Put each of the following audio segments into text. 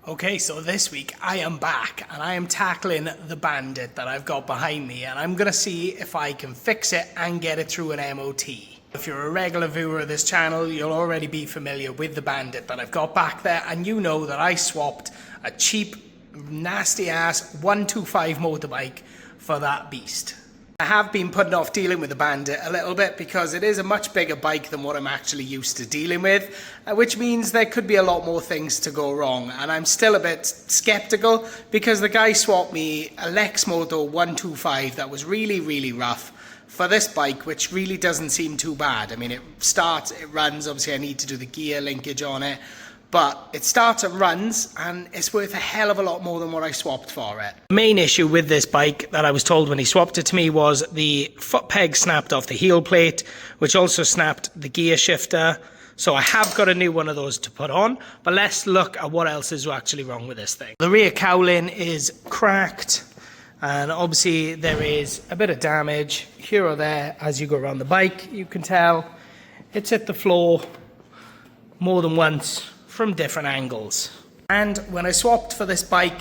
Okay, so this week I am back and I am tackling the Bandit that I've got behind me, and I'm going to see if I can fix it and get it through an MOT. If you're a regular viewer of this channel, you'll already be familiar with the Bandit that I've got back there, and you know that I swapped a cheap, nasty ass 125 motorbike for that beast. I have been putting off dealing with the Bandit a little bit because it is a much bigger bike than what I'm actually used to dealing with, which means there could be a lot more things to go wrong, and I'm still a bit skeptical because the guy swapped me a lexmoto 125 that was really rough for this bike, which really doesn't seem too bad. I mean, it starts, it runs, obviously I need to do the gear linkage on it, but it starts and runs, and it's worth a hell of a lot more than what I swapped for it. The main issue with this bike that I was told when he swapped it to me was the foot peg snapped off the heel plate, which also snapped the gear shifter. So I have got a new one of those to put on, but let's look at what else is actually wrong with this thing. The rear cowling is cracked, and obviously there is a bit of damage here or there as you go around the bike. You can tell it's hit the floor more than once from different angles. And when I swapped for this bike,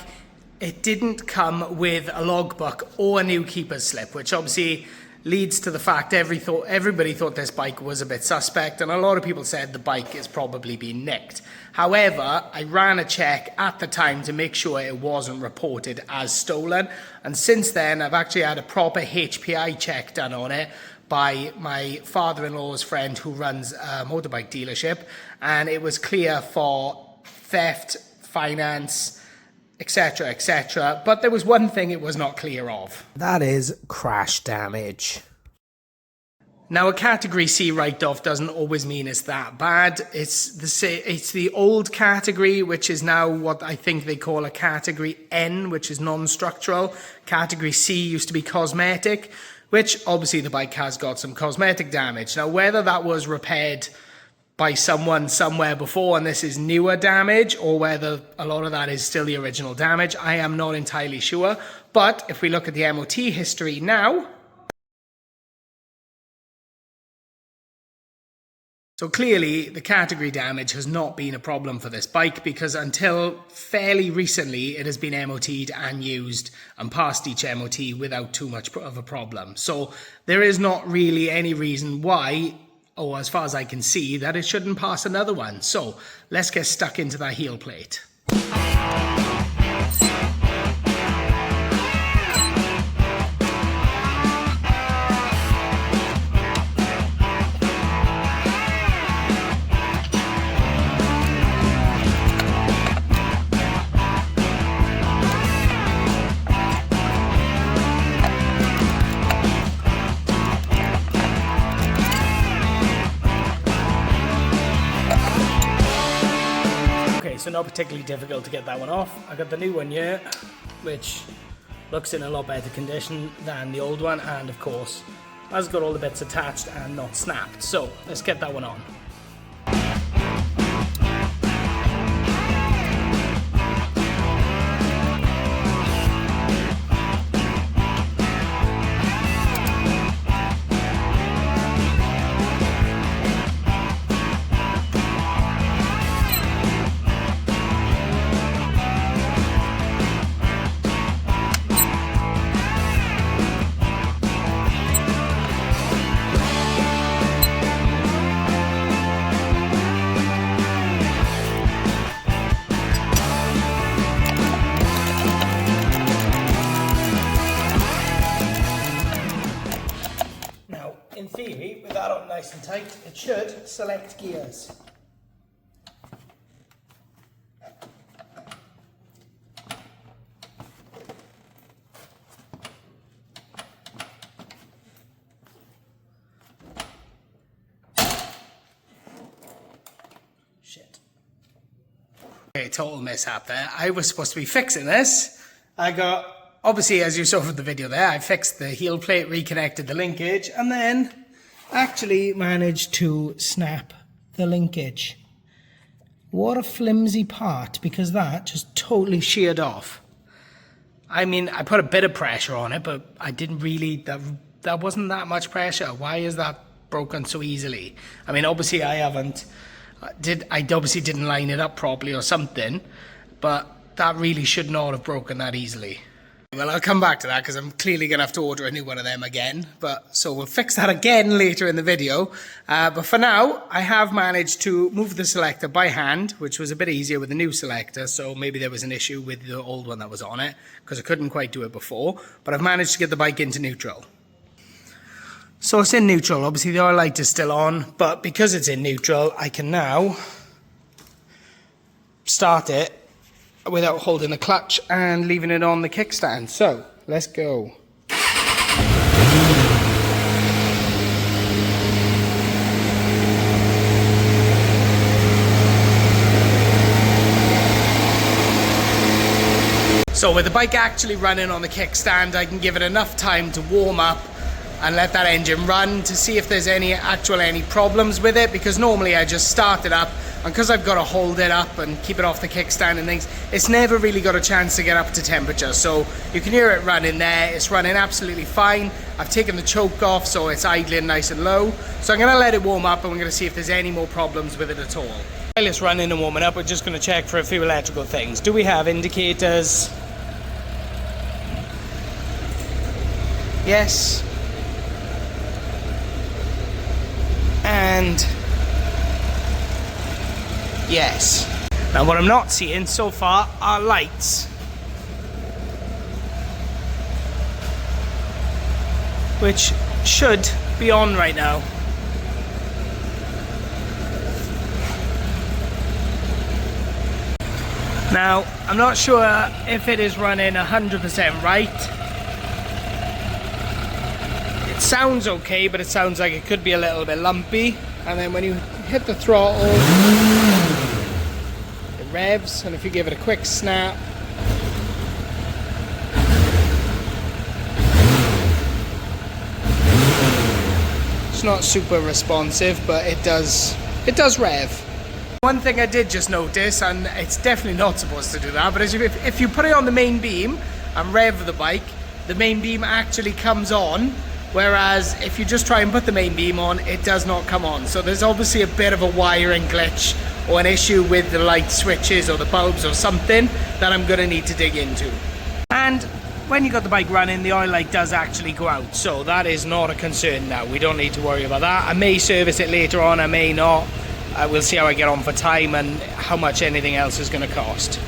it didn't come with a logbook or a new keeper's slip, which obviously leads to the fact everybody thought this bike was a bit suspect, and a lot of people said the bike is probably been nicked. However, I ran a check at the time to make sure it wasn't reported as stolen, and since then I've actually had a proper HPI check done on it by my father-in-law's friend who runs a motorbike dealership, and it was clear for theft, finance, etc, etc, but there was one thing it was not clear of. That is crash damage. Now, a category C write-off doesn't always mean it's that bad. It's the old category, which is now what I think they call a category N, which is non-structural. Category C used to be cosmetic, which obviously the bike has got some cosmetic damage. Now, whether that was repaired by someone somewhere before and this is newer damage, or whether a lot of that is still the original damage, I am not entirely sure. But if we look at the MOT history now, so clearly the category damage has not been a problem for this bike, because until fairly recently it has been MOT'd and used and passed each MOT without too much of a problem. So there is not really any reason why, or as far as I can see, that it shouldn't pass another one. So let's get stuck into that heel plate. So not particularly difficult to get that one off. I got the new one here, which looks in a lot better condition than the old one, and of course has got all the bits attached and not snapped. So let's get that one on. In theory, with that on nice and tight, it should select gears. Shit. Okay, total mishap there. I was supposed to be fixing this. Obviously, as you saw from the video there, I fixed the heel plate, reconnected the linkage, and then actually managed to snap the linkage. What a flimsy part, because that just totally sheared off. I mean, I put a bit of pressure on it, but I didn't really, that wasn't that much pressure. Why is that broken so easily? I mean, obviously I obviously didn't line it up properly or something. but that really should not have broken that easily. Well, I'll come back to that because I'm clearly going to have to order a new one of them again. So we'll fix that again later in the video. But for now, I have managed to move the selector by hand, which was a bit easier with the new selector. So maybe there was an issue with the old one that was on it because I couldn't quite do it before. But I've managed to get the bike into neutral. So it's in neutral. Obviously, the oil light is still on. But because it's in neutral, I can now start it without holding the clutch and leaving it on the kickstand. So, let's go. So with the bike actually running on the kickstand, I can give it enough time to warm up and let that engine run to see if there's any problems with it, because normally I just start it up, and because I've got to hold it up and keep it off the kickstand and things, it's never really got a chance to get up to temperature. So you can hear it running there. It's running absolutely fine. I've taken the choke off, so it's idling nice and low. So I'm going to let it warm up and we're going to see if there's any more problems with it at all. While it's running and warming up, we're just going to check for a few electrical things. Do we have indicators? Yes. And yes. Now what I'm not seeing so far are lights, which should be on right now. Now I'm not sure if it is running 100% right. It sounds okay, but it sounds like it could be a little bit lumpy. And then when you hit the throttle, it revs, and if you give it a quick snap, it's not super responsive, but it does rev. One thing I did just notice, and it's definitely not supposed to do that, but if you put it on the main beam and rev the bike, the main beam actually comes on. Whereas if you just try and put the main beam on, it does not come on. So there's obviously a bit of a wiring glitch or an issue with the light switches or the bulbs or something that I'm going to need to dig into. And when you got the bike running, the oil light does actually go out. So that is not a concern now. We don't need to worry about that. I may service it later on, I may not. We'll see how I get on for time and how much anything else is going to cost.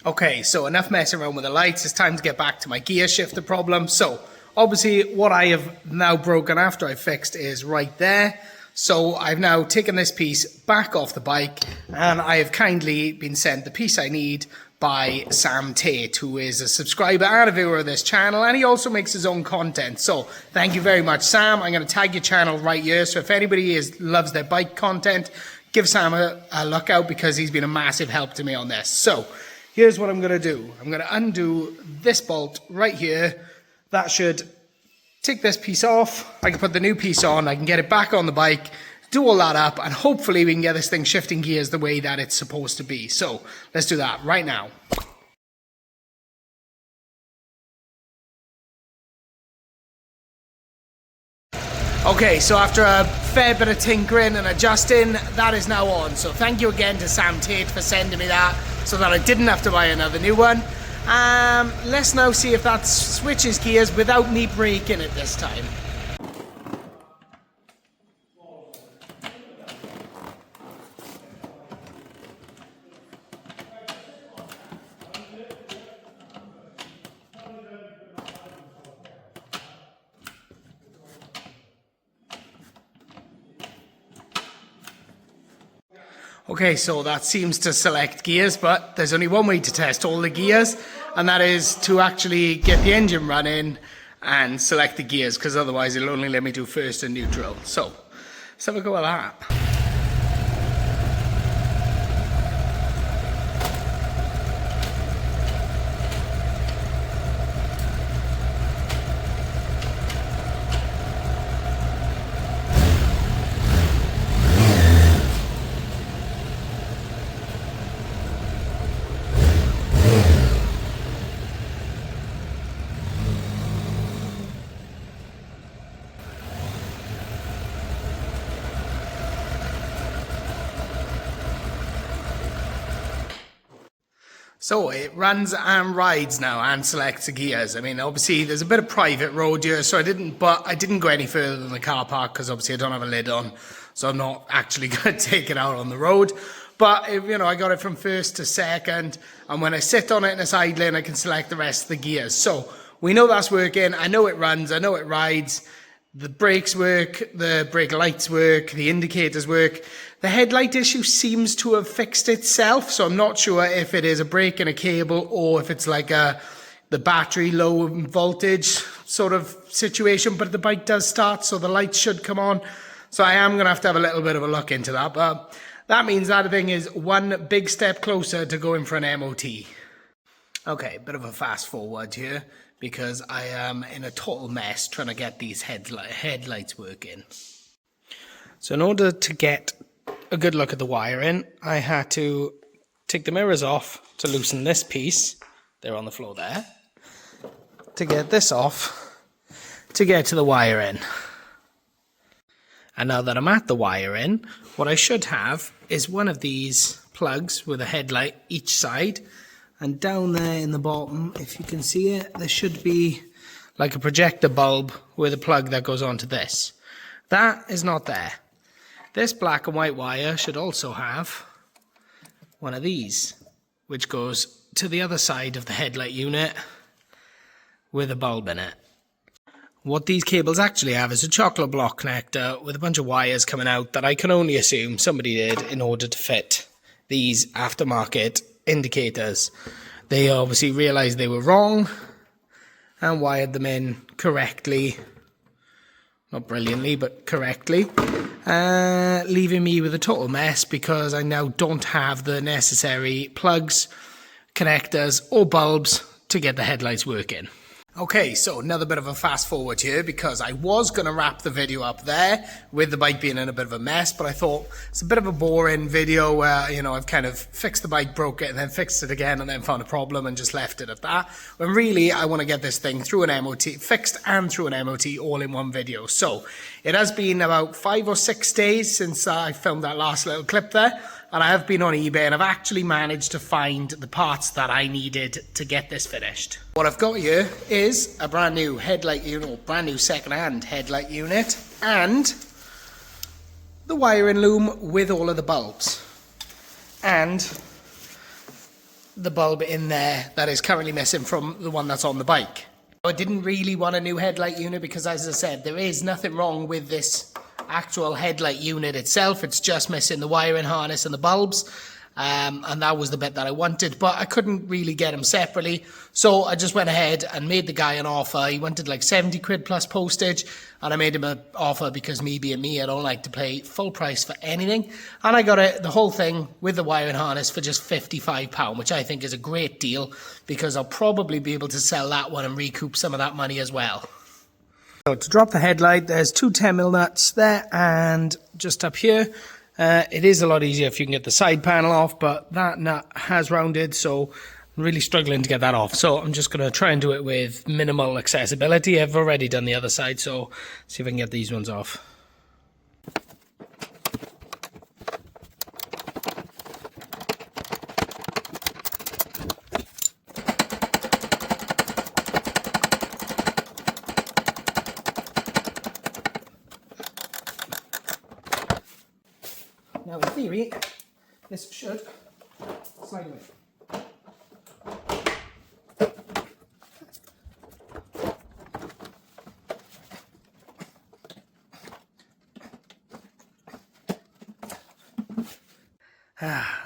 Okay, so enough messing around with the lights. It's time to get back to my gear shifter problem. So obviously, what I have now broken after I fixed is right there. So I've now taken this piece back off the bike, and I have kindly been sent the piece I need by Sam Tate, who is a subscriber and a viewer of this channel, and he also makes his own content. So thank you very much, Sam. I'm going to tag your channel right here. So if anybody loves their bike content, give Sam a look out, because he's been a massive help to me on this. So here's what I'm going to do. I'm going to undo this bolt right here. That should take this piece off. I can put the new piece on. I can get it back on the bike, do all that up, and hopefully we can get this thing shifting gears the way that it's supposed to be. So let's do that right now. Okay, so after a fair bit of tinkering and adjusting, that is now on. So thank you again to Sam Tate for sending me that so that I didn't have to buy another new one. Let's now see if that switches gears without me braking it this time. Okay, so that seems to select gears, but there's only one way to test all the gears, and that is to actually get the engine running and select the gears, because otherwise it'll only let me do first and neutral. So let's have a go at that. So it runs and rides now and selects the gears. I mean, obviously there's a bit of private road here, so I didn't go any further than the car park because obviously I don't have a lid on, so I'm not actually going to take it out on the road. But I got it from first to second, and when I sit on it in a side lane, I can select the rest of the gears. So we know that's working. I know it runs. I know it rides. The brakes work, the brake lights work, the indicators work. The headlight issue seems to have fixed itself, so I'm not sure if it is a break in a cable or if it's like the battery low voltage sort of situation, but the bike does start, so the lights should come on. So I am going to have a little bit of a look into that, but that means that thing is one big step closer to going for an MOT. Okay, bit of a fast forward here, because I am in a total mess trying to get these headlights working. So in order to get a good look at the wiring, I had to take the mirrors off to loosen this piece. They're on the floor there. To get this off, to get to the wiring. And now that I'm at the wiring, what I should have is one of these plugs with a headlight each side. And down there in the bottom, if you can see it, there should be like a projector bulb with a plug that goes onto this. That is not there. This black and white wire should also have one of these, which goes to the other side of the headlight unit with a bulb in it. What these cables actually have is a chocolate block connector with a bunch of wires coming out that I can only assume somebody did in order to fit these aftermarket indicators. They obviously realized they were wrong and wired them in correctly, not brilliantly but correctly, leaving me with a total mess because I now don't have the necessary plugs, connectors or bulbs to get the headlights working. Okay, so another bit of a fast forward here because I was going to wrap the video up there with the bike being in a bit of a mess, but I thought it's a bit of a boring video where, I've kind of fixed the bike, broke it, and then fixed it again and then found a problem and just left it at that. When really I want to get this thing through an MOT, fixed and through an MOT all in one video. So it has been about 5 or 6 days since I filmed that last little clip there. And I have been on eBay and I've actually managed to find the parts that I needed to get this finished. What I've got here is a brand new headlight unit, or brand new second-hand headlight unit, and the wiring loom with all of the bulbs. And the bulb in there that is currently missing from the one that's on the bike. I didn't really want a new headlight unit because, as I said, there is nothing wrong with this actual headlight unit itself. It's just missing the wiring harness and the bulbs, and that was the bit that I wanted, but I couldn't really get them separately, so I just went ahead and made the guy an offer. He wanted like 70 quid plus postage, and I made him an offer because me being me, I don't like to pay full price for anything, and I got it, the whole thing with the wiring harness for just £55, which I think is a great deal because I'll probably be able to sell that one and recoup some of that money as well. So to drop the headlight, there's two 10mm nuts there, and just up here, it is a lot easier if you can get the side panel off, but that nut has rounded, so I'm really struggling to get that off. So I'm just going to try and do it with minimal accessibility. I've already done the other side, so see if I can get these ones off. Now in theory, this should slide away.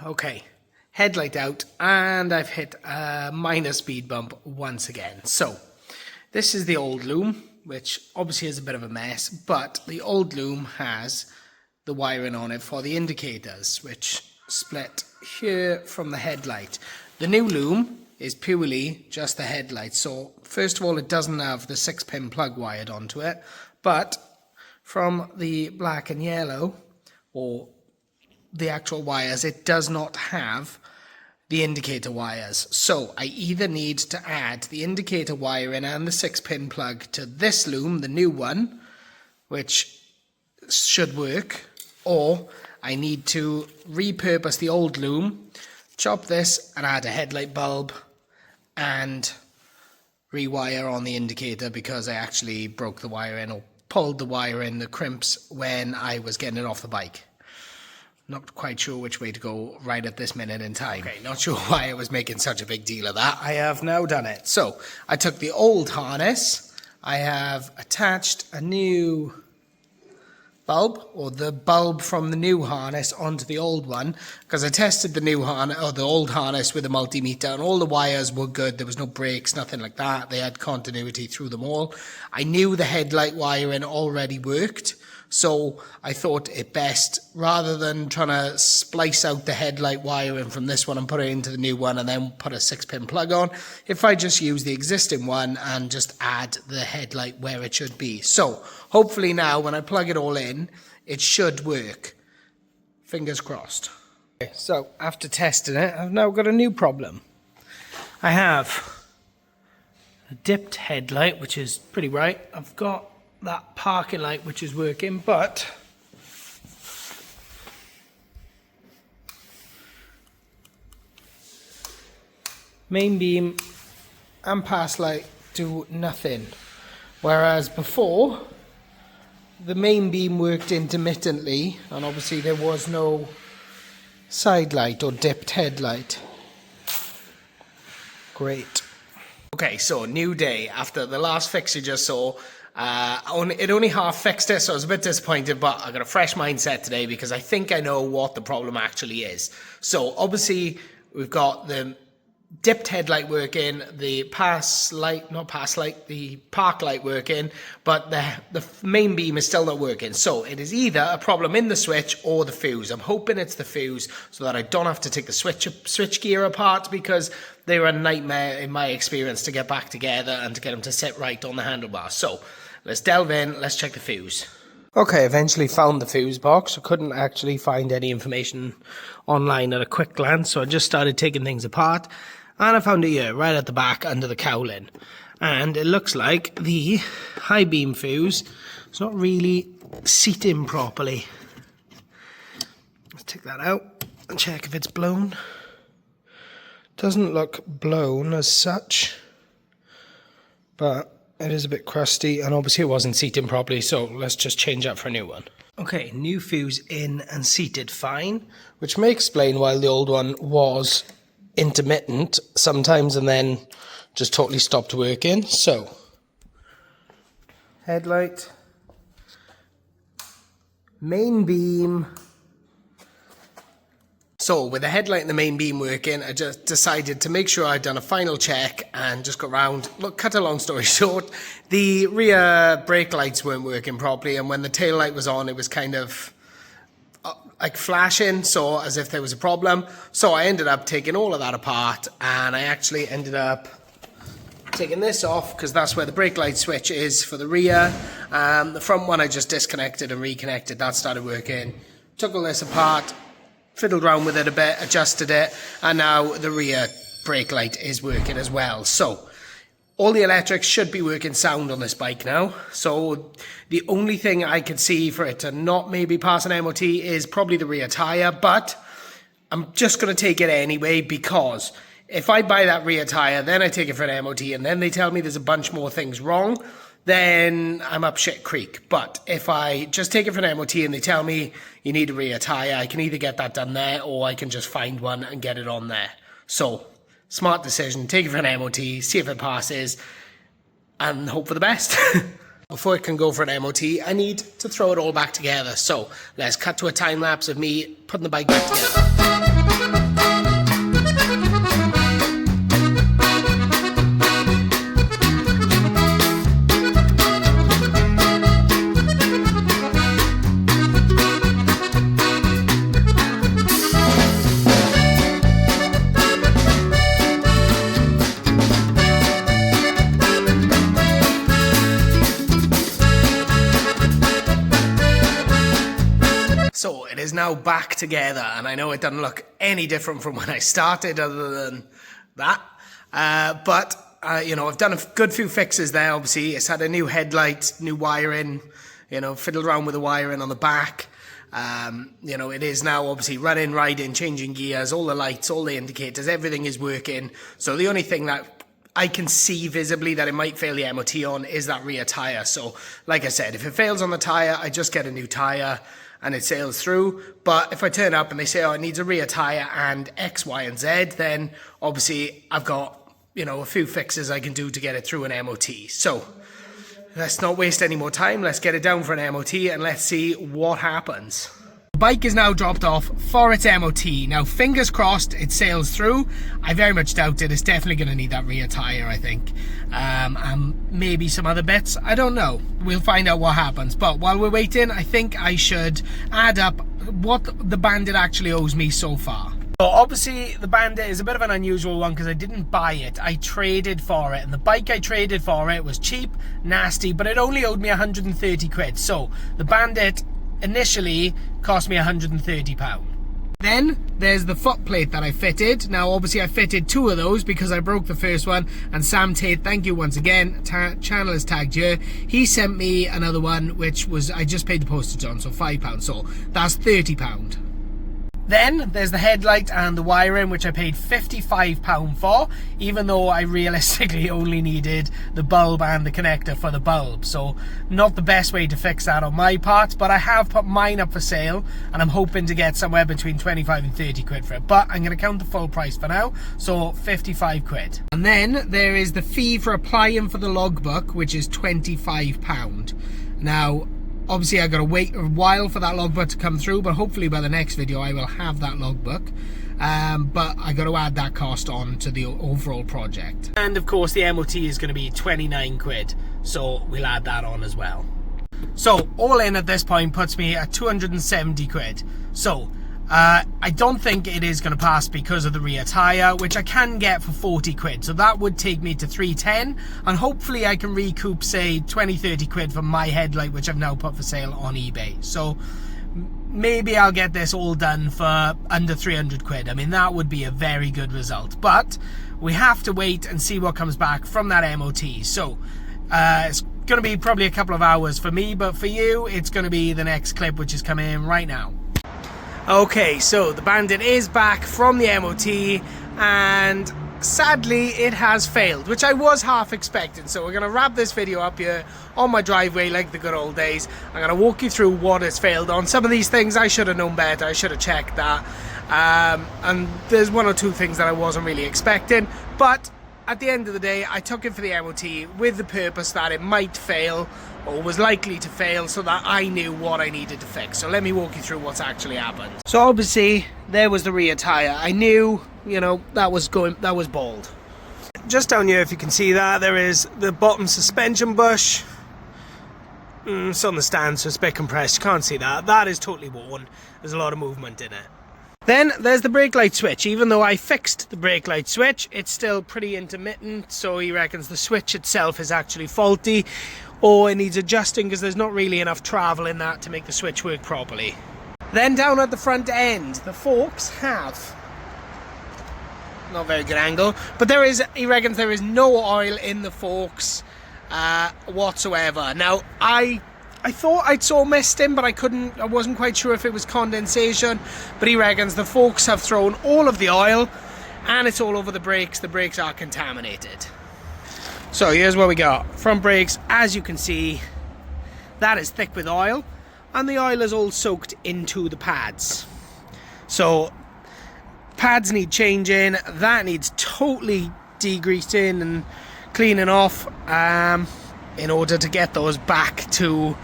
Okay, headlight out, and I've hit a minor speed bump once again. So this is the old loom, which obviously is a bit of a mess, but the old loom has the wiring on it for the indicators, which split here from the headlight. The new loom is purely just the headlight. So first of all, it doesn't have the 6-pin plug wired onto it, but from the black and yellow, or the actual wires, it does not have the indicator wires. So I either need to add the indicator wiring and the 6-pin plug to this loom, the new one, which should work, or I need to repurpose the old loom chop this and add a headlight bulb and rewire on the indicator because I actually broke the wire in or pulled the wire in the crimps when I was getting it off the bike. Not quite sure which way to go right at this minute in time. Okay, not sure why I was making such a big deal of that. I have now done it. So I took the old harness. I have attached a new bulb, or the bulb from the new harness, onto the old one, because I tested the new harness, or the old harness, with a multimeter, and all the wires were good. There was no breaks, nothing like that. They had continuity through them all. I knew the headlight wiring already worked, so I thought it best, rather than trying to splice out the headlight wiring from this one and put it into the new one and then put a 6-pin plug on, if I just use the existing one and just add the headlight where it should be. So hopefully now when I plug it all in, it should work. Fingers crossed. Okay, so after testing it, I've now got a new problem. I have a dipped headlight, which is pretty bright. I've got that parking light which is working, but main beam and pass light do nothing, whereas before the main beam worked intermittently and obviously there was no side light or dipped headlight. Great. Okay, so new day after the last fix you just saw. It only half fixed it, so I was a bit disappointed, but I got a fresh mindset today because I think I know what the problem actually is. So obviously we've got the dipped headlight working, the the park light working, but the main beam is still not working. So it is either a problem in the switch or the fuse. I'm hoping it's the fuse so that I don't have to take the switch gear apart, because they were a nightmare in my experience to get back together and to get them to sit right on the handlebars. So let's delve in, let's check the fuse. Okay, eventually found the fuse box. I couldn't actually find any information online at a quick glance, so I just started taking things apart, and I found it here, right at the back under the cowling. And it looks like the high beam fuse is not really seating properly. Let's take that out and check if it's blown. Doesn't look blown as such, but it is a bit crusty, and obviously it wasn't seating properly, so let's just change that for a new one. Okay, new fuse in and seated fine, which may explain why the old one was intermittent sometimes and then just totally stopped working. So, headlight, main beam. So with the headlight and the main beam working, I just decided to make sure I'd done a final check and just got round. Look, cut a long story short, the rear brake lights weren't working properly, and when the tail light was on, it was kind of like flashing, so as if there was a problem. So I ended up taking all of that apart, and I actually ended up taking this off because that's where the brake light switch is for the rear. The front one I just disconnected and reconnected. That started working. Took all this apart, fiddled around with it a bit, adjusted it, and now the rear brake light is working as well. So all the electrics should be working sound on this bike now. So the only thing I could see for it to not maybe pass an MOT is probably the rear tyre, but I'm just going to take it anyway, because if I buy that rear tyre, then I take it for an MOT, and then they tell me there's a bunch more things wrong, then I'm up shit creek. But if I just take it for an MOT and they tell me you need a rear tyre, I can either get that done there or I can just find one and get it on there. So, smart decision, take it for an MOT, see if it passes, and hope for the best. Before it can go for an MOT, I need to throw it all back together. So, let's cut to a time lapse of me putting the bike back together. So it is now back together, and I know it doesn't look any different from when I started other than that. You know, I've done a good few fixes there, obviously. It's had a new headlight, new wiring, you know, fiddled around with the wiring on the back. You know, it is now obviously running, riding, changing gears, all the lights, all the indicators, everything is working. So the only thing that I can see visibly that it might fail the MOT on is that rear tyre. So like I said, if it fails on the tyre, I just get a new tyre and it sails through. But if I turn up and they say, oh, it needs a rear tyre and X, Y, and Z, then obviously I've got, you know, a few fixes I can do to get it through an MOT. So let's not waste any more time. Let's get it down for an MOT and let's see what happens. The bike is now dropped off for its MOT. Now, fingers crossed it sails through. I very much doubt it. It's definitely going to need that rear tyre, I think. And maybe some other bits. I don't know. We'll find out what happens. But while we're waiting, I think I should add up what the Bandit actually owes me so far. So obviously the Bandit is a bit of an unusual one because I didn't buy it. I traded for it, and the bike I traded for it was cheap, nasty, but it only owed me 130 quid. So the Bandit initially cost me £130. Then there's the foot plate that I fitted. Now obviously I fitted 2 of those because I broke the first one, and Sam Tate, thank you once again, channel is tagged here, he sent me another one which was, I just paid the postage on, so £5, so that's £30. Then there's the headlight and the wiring, which I paid £55 for, even though I realistically only needed the bulb and the connector for the bulb. So not the best way to fix that on my part, but I have put mine up for sale and I'm hoping to get somewhere between 25 and 30 quid for it. But I'm going to count the full price for now, so 55 quid. And then there is the fee for applying for the logbook, which is £25. Now, obviously I got to wait a while for that logbook to come through, but hopefully by the next video I will have that logbook. But I got to add that cost on to the overall project. And of course the MOT is going to be 29 quid, so we'll add that on as well. So all in at this point puts me at 270 quid. So I don't think it is going to pass because of the rear tyre, which I can get for 40 quid. So that would take me to 310, and hopefully I can recoup, say, 20-30 quid for my headlight, which I've now put for sale on eBay. So maybe I'll get this all done for under 300 quid. I mean, that would be a very good result. But we have to wait and see what comes back from that MOT. So it's going to be probably a couple of hours for me, but for you, it's going to be the next clip, which is coming in right now. Okay, so the Bandit is back from the MOT, and sadly it has failed, which I was half expecting. So we're going to wrap this video up here on my driveway like the good old days. I'm going to walk you through what it's failed on. Some of these things I should have known better, I should have checked that. And there's 1 or 2 things that I wasn't really expecting, but at the end of the day I took it for the MOT with the purpose that it might fail, or was likely to fail, so that I knew what I needed to fix. So let me walk you through what's actually happened. So obviously there was the rear tyre. I knew, you know, that was bald. Just down here, if you can see that, there is the bottom suspension bush. It's on the stand, so it's a bit compressed. You can't see that. That is totally worn. There's a lot of movement in it. Then there's the brake light switch. Even though I fixed the brake light switch, it's still pretty intermittent, so he reckons the switch itself is actually faulty, or it needs adjusting because there's not really enough travel in that to make the switch work properly. Then down at the front end, the forks have, not very good angle, but there is, he reckons there is no oil in the forks whatsoever. Now I thought I saw misting, but I wasn't quite sure if it was condensation, but he reckons the forks have thrown all of the oil and it's all over the brakes. The brakes are contaminated. So here's what we got. Front brakes, as you can see, that is thick with oil, and the oil is all soaked into the pads. So pads need changing, that needs totally degreasing and cleaning off in order to get those back to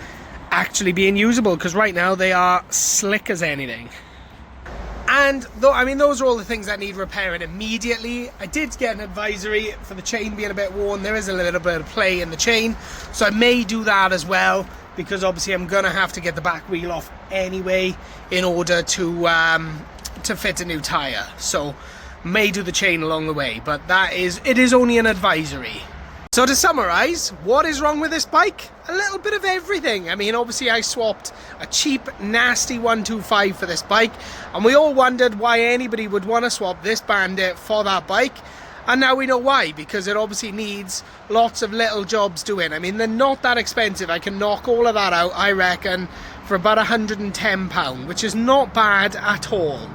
actually being usable, because right now they are slick as anything. And though, I mean, those are all the things that need repairing immediately. I did get an advisory for the chain being a bit worn. There is a little bit of play in the chain, so I may do that as well, because obviously I'm gonna have to get the back wheel off anyway in order to fit a new tire. So may do the chain along the way, but it is only an advisory. So to summarize, what is wrong with this bike? A little bit of everything. I mean, obviously I swapped a cheap, nasty 125 for this bike, and we all wondered why anybody would want to swap this Bandit for that bike. And now we know why, because it obviously needs lots of little jobs doing. I mean, they're not that expensive. I can knock all of that out, I reckon, for about £110, which is not bad at all.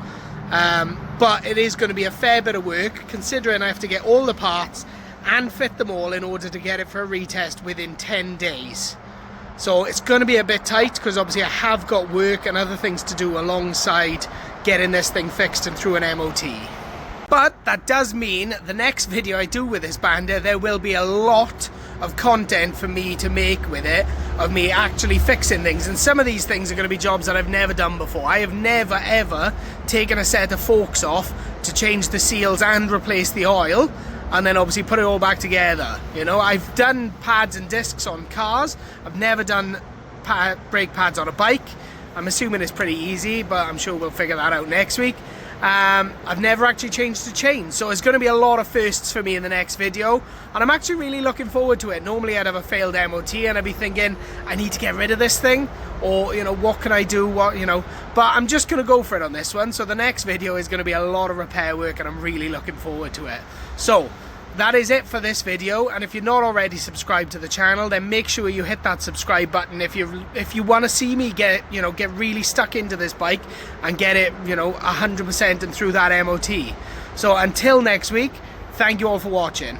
But it is going to be a fair bit of work, considering I have to get all the parts and fit them all in order to get it for a retest within 10 days. So it's going to be a bit tight, because obviously I have got work and other things to do alongside getting this thing fixed and through an MOT. But that does mean the next video I do with this Bandit, there will be a lot of content for me to make with it, of me actually fixing things. And some of these things are going to be jobs that I've never done before. I have never ever taken a set of forks off to change the seals and replace the oil, and then obviously put it all back together. You know, I've done pads and discs on cars. I've never done brake pads on a bike. I'm assuming it's pretty easy, but I'm sure we'll figure that out next week. I've never actually changed the chain, so it's going to be a lot of firsts for me in the next video, and I'm actually really looking forward to it. Normally I'd have a failed MOT and I'd be thinking, I need to get rid of this thing, or you know, what can I do, what, you know, but I'm just going to go for it on this one. So the next video is going to be a lot of repair work, and I'm really looking forward to it. So that is it for this video, and if you're not already subscribed to the channel, then make sure you hit that subscribe button if you want to see me get really stuck into this bike and get it 100% and through that MOT. So until next week, thank you all for watching.